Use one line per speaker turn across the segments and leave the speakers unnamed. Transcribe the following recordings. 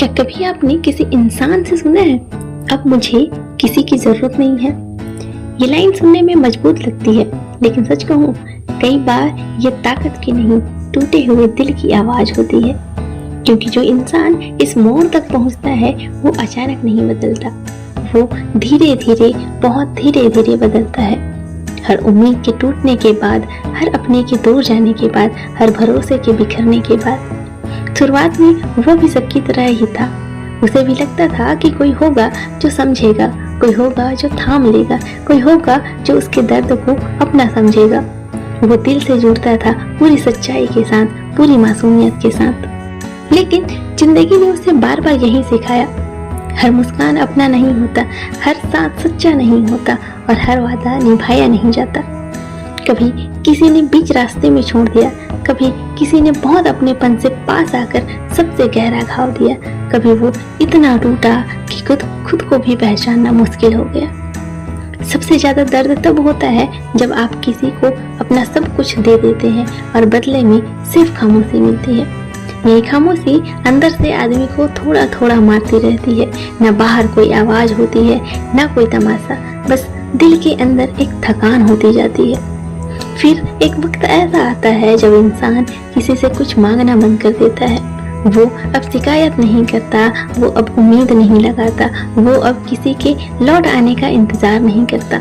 क्या कभी आपने किसी इंसान से सुना है, अब मुझे किसी की जरूरत नहीं है? ये लाइन सुनने में मजबूत लगती है, लेकिन सच कहूँ कई बार ये ताकत की नहीं, टूटे हुए दिल की आवाज होती है। क्योंकि जो इंसान इस मोड़ तक पहुंचता है वो अचानक नहीं बदलता, वो धीरे धीरे, बहुत धीरे धीरे बदलता है। हर उम्मीद के टूटने के बाद, हर अपने के दूर जाने के बाद, हर भरोसे के बिखरने के बाद। शुरुआत में वो भी सबकी तरह ही था। उसे भी लगता था कि कोई होगा जो समझेगा, कोई होगा जो थाम लेगा, कोई होगा जो उसके दर्द को अपना समझेगा। वो दिल से जुड़ता था, पूरी सच्चाई के साथ, पूरी मासूमियत के साथ। लेकिन जिंदगी ने उसे बार बार यही सिखाया, हर मुस्कान अपना नहीं होता, हर साथ सच्चा नहीं होता और हर वादा निभाया नहीं जाता। कभी किसी ने बीच रास्ते में छोड़ दिया, कभी किसी ने बहुत अपनेपन से पास आकर सबसे गहरा घाव दिया, कभी वो इतना टूटा कि खुद को भी पहचानना मुश्किल हो गया। सबसे ज्यादा दर्द तब होता है जब आप किसी को अपना सब कुछ दे देते हैं और बदले में सिर्फ खामोशी मिलती है। यही खामोशी अंदर से आदमी को थोड़ा थोड़ा मारती रहती है। न बाहर कोई आवाज होती है, न कोई तमाशा, बस दिल के अंदर एक थकान होती जाती है। फिर एक वक्त ऐसा आता है जब इंसान किसी से कुछ मांगना बंद कर देता है। वो अब शिकायत नहीं करता, वो अब उम्मीद नहीं लगाता, वो अब किसी के लौट आने का इंतजार नहीं करता।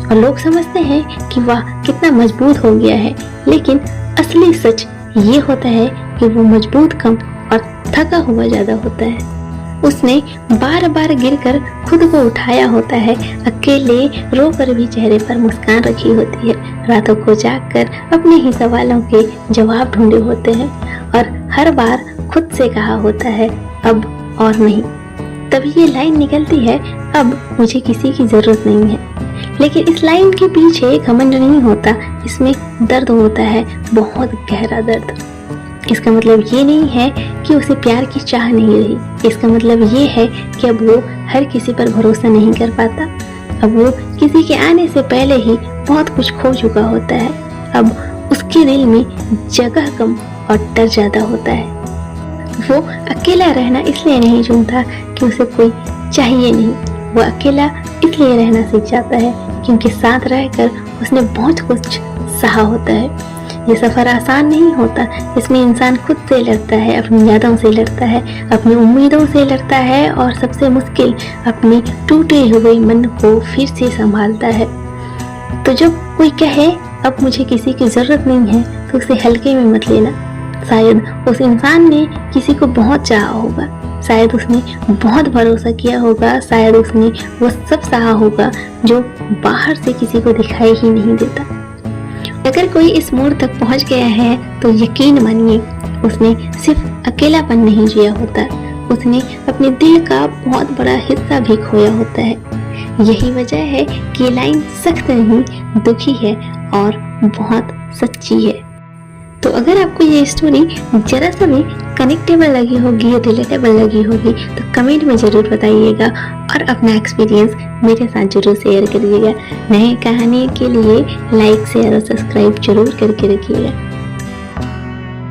और लोग समझते हैं कि वाह कितना मजबूत हो गया है, लेकिन असली सच ये होता है कि वो मजबूत कम और थका हुआ ज्यादा होता है। उसने बार बार गिरकर खुद को उठाया होता है, अकेले रोकर भी चेहरे पर मुस्कान रखी होती है, रातों को जागकर अपने ही सवालों के जवाब ढूंढे होते हैं और हर बार खुद से कहा होता है अब और नहीं। तभी ये लाइन निकलती है, अब मुझे किसी की जरूरत नहीं है। लेकिन इस लाइन के पीछे घमंड नहीं होता, इसमें दर्द होता है, बहुत गहरा दर्द। इसका मतलब ये नहीं है कि उसे प्यार की चाह नहीं रही, इसका मतलब ये है कि अब वो हर किसी पर भरोसा नहीं कर पाता। अब वो किसी के आने से पहले ही बहुत कुछ खो चुका होता है। अब उसके दिल में जगह कम और डर ज्यादा होता है। वो अकेला रहना इसलिए नहीं चुनता कि उसे कोई चाहिए नहीं, वो अकेला इसलिए रहना सीख जाता है क्योंकि साथ रहकर उसने बहुत कुछ सहा होता है। ये सफर आसान नहीं होता, इसमें इंसान खुद से लड़ता है, अपनी यादों से लड़ता है, अपनी उम्मीदों से लड़ता है और सबसे मुश्किल अपने टूटे हुए मन को फिर से संभालता है। तो जब कोई कहे अब मुझे किसी की जरूरत नहीं है तो उसे हल्के में मत लेना। शायद उस इंसान ने किसी को बहुत चाहा होगा, शायद उसने बहुत भरोसा किया होगा, शायद उसने वो सब सहा होगा जो बाहर से किसी को दिखाई ही नहीं देता। अगर कोई इस मोड़ तक पहुंच गया है तो यकीन मानिए उसने सिर्फ अकेलापन नहीं जिया होता, उसने अपने दिल का बहुत बड़ा हिस्सा भी खोया होता है। यही वजह है कि ये लाइन सख्त नहीं, दुखी है और बहुत सच्ची है। तो अगर आपको ये स्टोरी जरा सा भी कनेक्टेबल लगी होगी, रिलेटेबल लगी होगी तो कमेंट में जरूर बताइएगा और अपना एक्सपीरियंस मेरे साथ जरूर शेयर करिएगा। नए कहानी के लिए लाइक, शेयर और सब्सक्राइब जरूर करके रखिएगा।